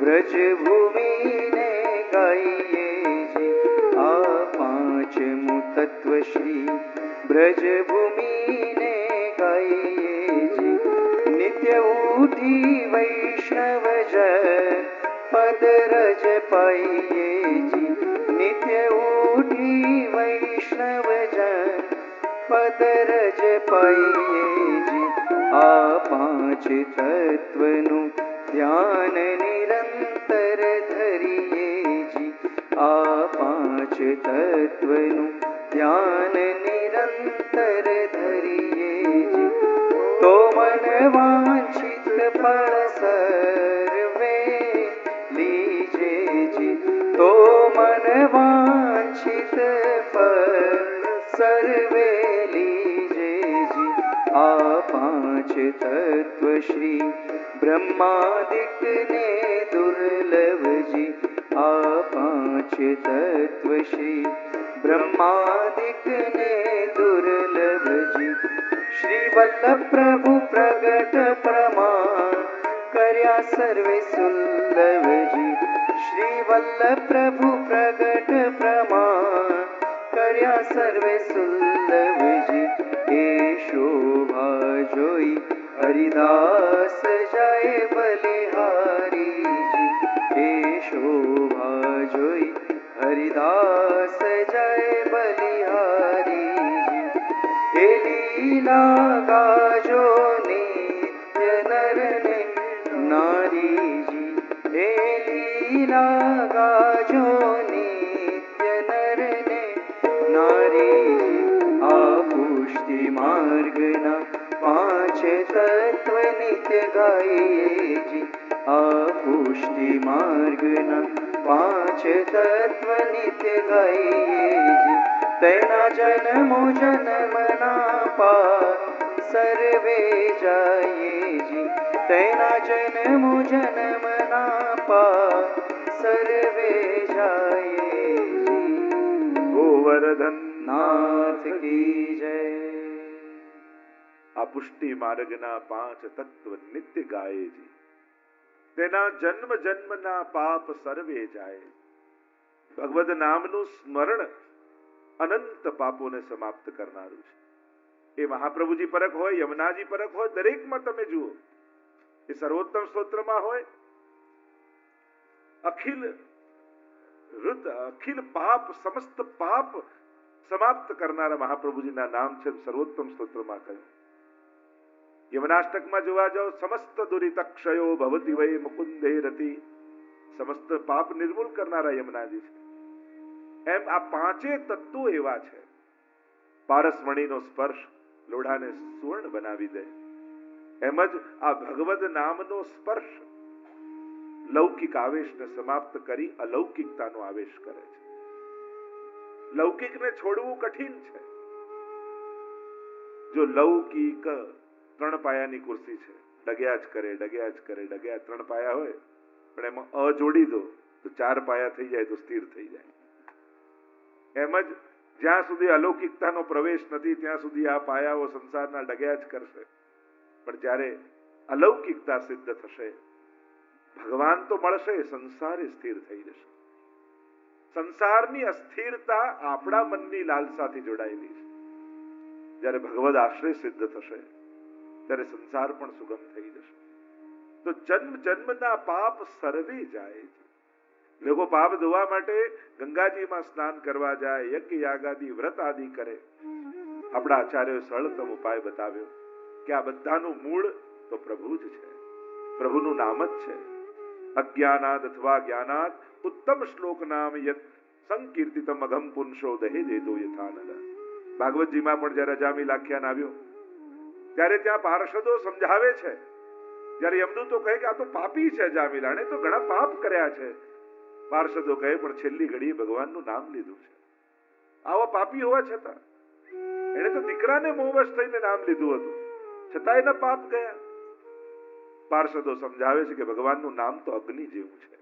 ब्रजभूमिने गाइए जी आ पांचमु तत्व श्री ब्रजभूमिने गाइए जी नित्य उठी वैष्णव जन पद रज पाइए जी नित्य उठी वैष्णव जन पद रज पाइए जी आ पांच तत्वनु ध्यान निरंतर धरिए जी आ पांच तत्वनु ध्यान निरंतर धरिए जी तो मन वांछित फल सर्वे लीजे जी तो मन वांछित फल सर्वे लीजे जी आ पांच तत्व श्री ब्रह्मादिक ने दुर्लभ जी आ पांच तत्व श्री ब्रह्मादिक ने दुर्लभ जी श्री वल्लभ प्रभु प्रगट प्रमाण कर्या सर्वे सुलभ जी श्री वल्लभ प्रभु प्रगट प्रमाण कर्या सर्वे सुलभ जी ए शोभा जोई हरिदास जय बलिहारी जी ए शोभा जोई हरिदास जय बलिहारी जी हे लीला गाजो नित्य नर ने नारी जी हे लीला गाजो नित्य नर ने नारी जी आ पुष्टि मार्ग ना पांच तत्व नित्य गाइए जी आ पुष्टि मार्ग ना पांच तत्व नित्य गाइए जी तेना जन्मो जन्म ना पार सर्वे जाइए जी तेना जन्मो जन्म ना पार सर्वे जाइए जी गोवर्धन नाथ की जय। आ पुष्टि मार्गना पांच तत्व नित्य गाए जी तेना जन्म जन्मना पाप सर्वे जाए भगवद नामनु स्मरण अनंत पापोने समाप्त करनारू छे ए महाप्रभुजी परक होय यमुनाजी परक होय दरेकमां तमे जुओ ए सर्वोत्तम स्तोत्रमां होय अखिल ऋत अखिल पाप समस्त पाप समाप्त करनारा महाप्रभुजीना नाम छे सर्वोत्तम स्तोत्रमां कह्युं यमनाष्टक में जोवा जाओ समस्त दुरित क्षयो भवति वै मुकुंदे रति समस्त पाप निर्मूल करनारा यमुनाजी छे एम आ पांचे तत्वो एवा छे पारसमणिनो स्पर्श लोढ़ाने सुवर्ण बनावी दे एमज आ भगवद नामनो स्पर्श लौकिक आवेशने समाप्त करी अलौकिकतानो आवेश करे छे लौकिकने छोड़વું कठिन छे जो लौकिक त्रण पायानी कुर्सी है डग्या ज करे त्रण पाया होय पण एमां अ जोड़ी दो तो चार पाया थई जाए तो स्थिर थई जाए एमज ज्यां सुधी अलौकिकतानो प्रवेश नथी त्यां सुधी आ पायाओ संसाરના डग्या ज करशे पण ज्यारे अलौकिकता सिद्ध थशे भगवान तो मळशे संसार स्थिर थई जशे संसारनी अस्थिरता आपणा मननी लालसाथी जोडाયેલી છે જ્યારે ભગવદ આશ્રય સિદ્ધ થશે ત્યારે સંસાર પણ સુગમ થઈ જશે તો જન્મ જન્મના પાપ સર્વે જાય લોકો પાપ ધોવા માટે ગંગાજીમાં સ્નાન કરવા જાય યજ્ઞ યાગાદી વ્રત આદિ કરે આપણા આચાર્યોએ સરળતમ ઉપાય બતાવ્યો કે આ બધાનું મૂળ તો પ્રભુ જ છે પ્રભુનું નામ જ છે અજ્ઞાનાદ અથવા જ્ઞાનાદ ઉત્તમ શ્લોક નામ યત સંકીર્તિતમ અઘમ પુંસો દહે દેતો યથાનલ ભાગવતજીમાં પણ જ્યારે અજામિલ આખ્યાન આવ્યો ત્યારે ત્યાં પાર્ષદો સમજાવે છે જ્યારે યમદૂતો કહે કે આ તો પાપી છે અજામિલ આણે તો ઘણા પાપ કર્યા છે પાર્ષદો કહે પણ છેલ્લી ઘડીએ ભગવાનનું નામ લીધું છે આવો પાપી હોવા છતાં એણે તો દીકરાને મોહવશ થઈને નામ લીધું હતું છતાં એના પાપ ગયા પાર્ષદો સમજાવે છે કે ભગવાનનું નામ તો અગ્નિ જેવું છે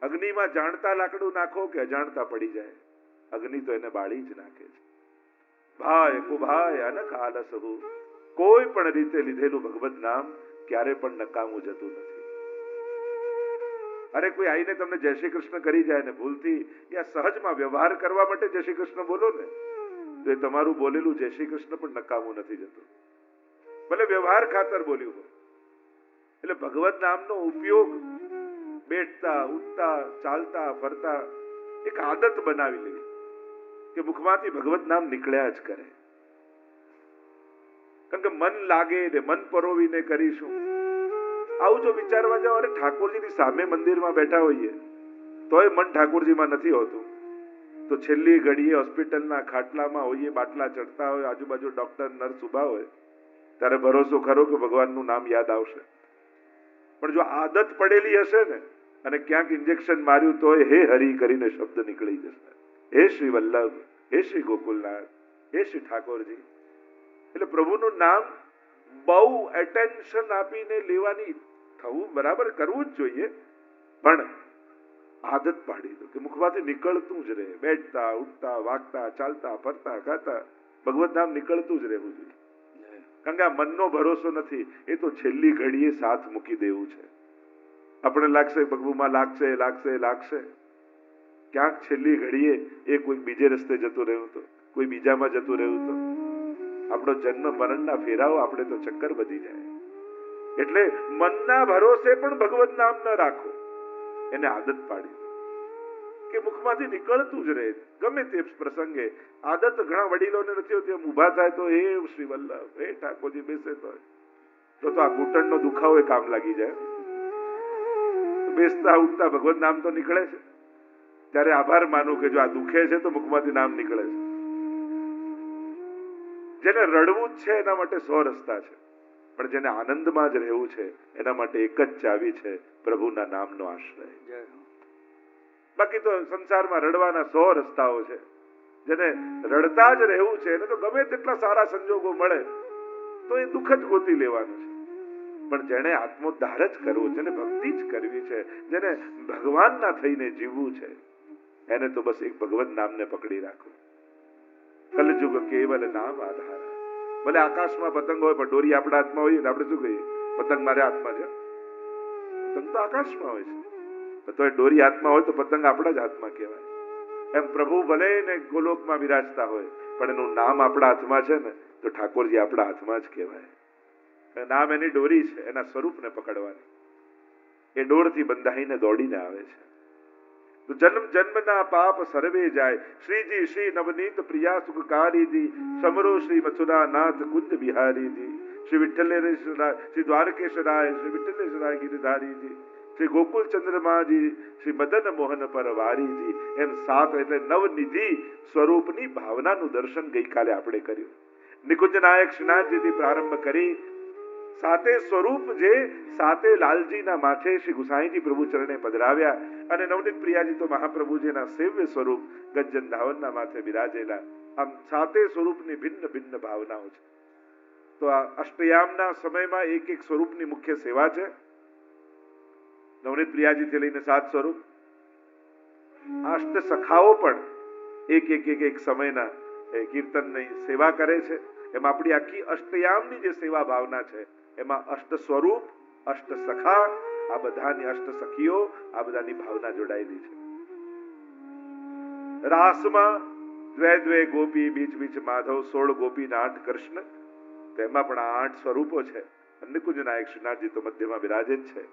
અગ્નિમાં જાણતા લાકડું નાખો કે અજાણતા પડી જાય અગ્નિ તો એને બાળી જ નાખે છે ભાય કુભાય અનક આલસ હો કોઈ પણ રીતે લીધેલું ભગવદ નામ ક્યારે પણ નકામું જતું નથી અરે કોઈ આવીને તમને જય શ્રી કૃષ્ણ કરી જાય ને ભૂલથી, યા સહજમાં વ્યવહાર કરવા માટે જય શ્રી કૃષ્ણ બોલો ને, તો એ તમારું બોલેલું જય શ્રી કૃષ્ણ પણ નકામું નથી જતું, ભલે વ્યવહાર ખાતર બોલ્યું હોય. એટલે ભગવત નામનો ઉપયોગ બેઠતા, ઉઠતા, ચાલતા, ફરતા એક આદત બનાવી લેવી કે મુખમાંથી ભગવત નામ નીકળ્યા જ કરે. કારણ કે મન લાગે ને મન પરોવીને કરીશું, આવું જો વિચારવા જાઓ, અરે ઠાકોરજીની સામે મંદિરમાં બેઠા હોઈએ તોય મન ઠાકોરજીમાં નથી હોતું, તો છેલ્લી ઘડીએ હોસ્પિટલના ખાટલામાં હોઈએ, બાટલા ચડતા હોય, આજુબાજુ ડોક્ટર નર્સ ઉભા હોય, ત્યારે ભરોસો ખરો કે ભગવાનનું નામ યાદ આવશે. પણ જો આદત પડેલી હશે ને, અને ક્યાંક ઇન્જેક્શન માર્યું તોય હે હરી કરીને શબ્દ નીકળી જશે, હે શ્રી વલ્લભ, હે શ્રી ગોકુલનાથ, હે શ્રી ઠાકોરજી. એટલે પ્રભુનું નામ બહુ એટેન્શન આપીને લેવાની, થવું બરાબર, કરવું જ જોઈએ, પણ આદત પાડી દો કે મુખમાંથી નીકળતું જ રહે, બેઠતા, ઉઠતા, વાગતા, ચાલતા, ફરતા, ખાતા ભગવત નામ નીકળતું જ રહેવું જોઈએ. કારણ કે આ મનનો ભરોસો નથી, એ તો છેલ્લી ઘડીએ સાથ મૂકી દેવું છે. આપણે લાગશે પ્રભુમાં લાગશે લાગશે લાગશે, ક્યાંક છેલ્લી ઘડીએ એ કોઈ બીજે રસ્તે જતું રહ્યું તો, કોઈ બીજામાં જતું રહ્યું તો, આપણો જન્મ મરણના ફેરાઓ આપણે તો ચક્કર વધી જાય. એટલે મનના ભરોસે પણ ભગવત નામ ન રાખો, એને આદત પાડી કે મુખમાંથી નીકળતું જ રહે ગમે તે પ્રસંગે. આદત ઘણા વડીલોને નથી હોતી, એમ ઊભા થાય તો હે શ્રી વલ્લભ, હે ઠાકોરજી, બેસે તો આ ઘૂંટણનો દુખાવો એ કામ લાગી જાય. બેસતા ઉઠતા ભગવત નામ તો નીકળે છે, ત્યારે આભાર માનું કે જો આ દુખે છે તો મુખમાંથી નામ નીકળે છે. જેને રડવું જ છે એના માટે 100 રસ્તા છે, પણ જેને આનંદમાં જ રહેવું છે એના માટે એક જ ચાવી છે, પ્રભુના નામનો આશ્રય. બાકી તો સંસારમાં રડવાના 100 રસ્તાઓ છે. જેને રડતા જ રહેવું છે એને તો ગમે તેટલા સારા સંજોગો મળે તો એ દુઃખ જ ગોતી લેવાનું છે. પણ જેને આત્મોદ્ધાર જ કરવો છે, જેને ભક્તિ જ કરવી છે, જેને ભગવાનના થઈને જીવવું છે, એને તો બસ એક ભગવત નામને પકડી રાખવું. કલયુગ કેવલ નામ આધાર. ભલે આકાશમાં પતંગ હોય પણ દોરી આપણા હાથમાં હોય ને આપણે શું કહીએ, પતંગ મારા હાથમાં છે, પતંગ તો આકાશમાં હોય છે, તો દોરી હાથમાં હોય તો પતંગ આપણા જ હાથમાં કહેવાય. એમ પ્રભુ ભલે ને ગોલોકમાં બિરાજતા હોય પણ એનું નામ આપણા હાથમાં છે ને, તો ઠાકોરજી આપણા હાથમાં જ કહેવાય. નામ એની ડોરી છે, એના સ્વરૂપને પકડવાની. એ ડોરથી બંધાઈને દોડીને આવે છે. તો જન્મ જન્મના પાપ સર્વે જાય. શ્રીજી શ્રી નવનીત પ્રિયા સુખકારીજી, સમરો શ્રી મથુરા નાથ કુંજ બિહારીજી, શ્રી વિઠ્ઠલેશ્વરાય, શ્રી દ્વારકેશ્વરાય, શ્રી વિઠ્ઠલેશ્વરાય ગિરધારીજી, શ્રી ગોકુલ ચંદ્રમાજી, શ્રી મદન મોહન પરવારીજી. એમ 7 એટલે નવનિધિ સ્વરૂપની ભાવનાનું દર્શન ગઈકાલે આપણે કર્યું. નિકુંજ નાયક શ્રીનાથજીથી પ્રારંભ કરી 7 સ્વરૂપ જે 7 લાલજીના માથે શ્રી ગુસાઈજી પ્રભુ ચરણે પધરાવ્યા, અને નવનીત પ્રિયાજી તો મહાપ્રભુજીના સેવ્ય સ્વરૂપ ગજ્જન ધાવનના માથે બિરાજેલા. આમ 7 સ્વરૂપની ભિન્ન ભિન્ન ભાવનાઓ છે. તો આ અષ્ટયામના સમયમાં એક એક સ્વરૂપની મુખ્ય સેવા છે. નવનીત પ્રિયાજીથી લઈને 7 સ્વરૂપ. આ અષ્ટ સખાઓ પણ એક સમયના કીર્તનની સેવા કરે છે. એમાં આપણી આખી અષ્ટયામની જે સેવા ભાવના છે એમાં અષ્ટ સ્વરૂપ, અષ્ટ સખા, આ બધાની અષ્ટ સખીઓ, આ બધાની ભાવના જોડાયેલી છે. રાસમાં દ્વે ગોપી, બીચ બીચ માધવ, 16 ગોપી ને 8 કૃષ્ણ. તેમાં પણ 8 સ્વરૂપો છે. નિકુંજ નાયક શ્રીનાથજી તો મધ્યમાં બિરાજે જ છે,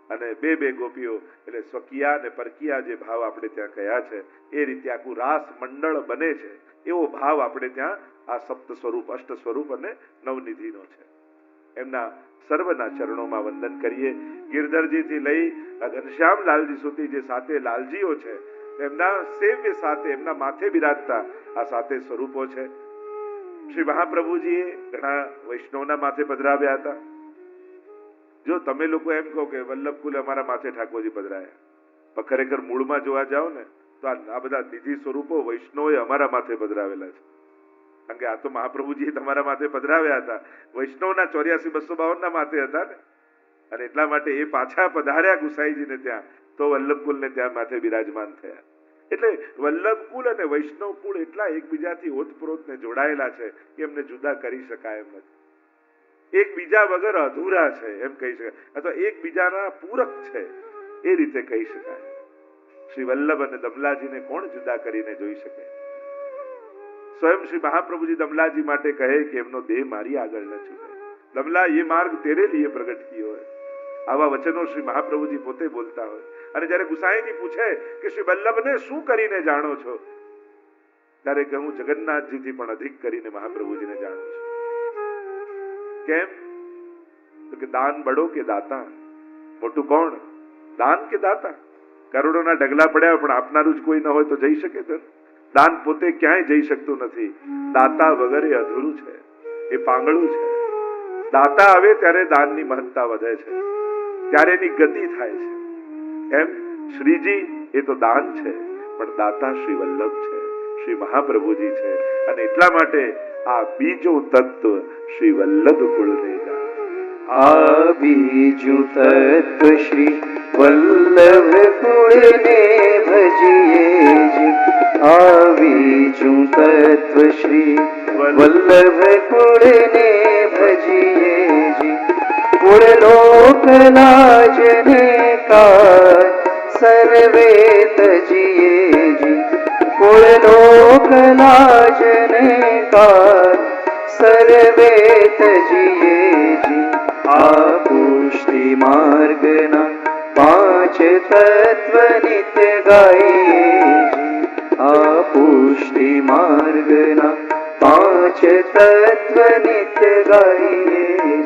અને 2 ગોપીઓ એટલે સ્વકીયા અને પરકીયા જે ભાવ આપણે ત્યાં કયા છે એ રીતે આખું રાસ મંડળ બને છે. એવો ભાવ આપણે ત્યાં આ સપ્ત સ્વરૂપ, અષ્ટ સ્વરૂપ અને નવનિધિનો છે. એમના સર્વના ચરણોમાં વંદન કરીએ. ગિરધરજીથી લઈ ઘનશ્યામ લાલજી સુધી જે 7 લાલજીઓ છે એમના સેવ્ય 7, એમના માથે બિરાજતા આ 7 સ્વરૂપો છે. શ્રી મહાપ્રભુજીએ ઘણા વૈષ્ણવના માથે પધરાવ્યા હતા. જો તમે લોકો એમ કહો કે વલ્લભકુલ અમારા માથે ઠાકોરજી પધરાયા, પણ ખરેખર મૂળમાં જોવા જાઓ ને તો આ બધા નિધિ સ્વરૂપો વૈષ્ણવોએ અમારા માથે પધરાવેલા છે. કારણ કે આ તો મહાપ્રભુજી તમારા માથે પધરાવ્યા હતા, વૈષ્ણવના 84-252 ના માથે હતા ને, અને એટલા માટે એ પાછા પધાર્યા ગુસાઈજીને ત્યાં, તો વલ્લભકુલને ત્યાં માથે બિરાજમાન થયા. એટલે વલ્લભકુલ અને વૈષ્ણવકુળ એટલા એકબીજાથી ઓતપ્રોતને જોડાયેલા છે કે એમને જુદા કરી શકાય એમ નથી. એકબીજા વગર અધૂરા છે એમ કહી શકાય, અથવા એકબીજાના પૂરક છે. એ રીતે કહી શકાય. શ્રી વલ્લભ અને દમલાજીને કોણ જુદા કરીને જોઈ શકે? સ્વયં શ્રી મહાપ્રભુજી દમલાજી માટે કહે કે એમનો દેહ મારી આગળ ન છૂટે. દમલા, ये मार्ग तेरे लिए प्रकट कियो है. આવા વચનો શ્રી મહાપ્રભુજી પોતે બોલતા હોય. અને જ્યારે ગુસાઈજી પૂછે કે શ્રી વલ્લભને શું કરીને જાણો છો, ત્યારે કે હું જગન્નાથજીથી પણ અધિક કરીને મહાપ્રભુજીને જાણું છું. કેમ? તો કે દાન બડો કે દાતા. મોટું કોણ? દાન કે દાતા? કરોડોના ઢગલા પડ્યા પણ આપનારું જ કોઈ ન હોય તો જઈ શકે તો? દાન પોતે ક્યાંય જઈ શકતું નથી. દાતા વગર એ અધૂરું છે, એ પાંગળું છે. દાતા આવે ત્યારે દાનની મહત્તા વધે છે, ત્યારે એની ગતિ થાય છે. એમ શ્રીજી એ તો દાન છે, પણ દાતા શ્રી વલ્લભ છે, શ્રી મહાપ્રભુજી છે. અને એટલા માટે આ બીજું તત્વ શ્રી વલ્લભ કુળને જા. આ બીજું તત્વ શ્રી વલ્લભ કુળને ભજીએ જી. આ બીજું તત્વ શ્રી વલ્લભ કુળને ભજીએ જી. કુળ લોક લાજને કાર સર્વે તજીએ જી. કુળ લોક લાજને કાર સર્વે તજીએ જી. આ પુષ્ટિ માર્ગના 5 તત્વ નિત્ય ગાઈએ જી. આ પુષ્ટિ માર્ગના 5 તત્વ નિત્ય ગાઈએ.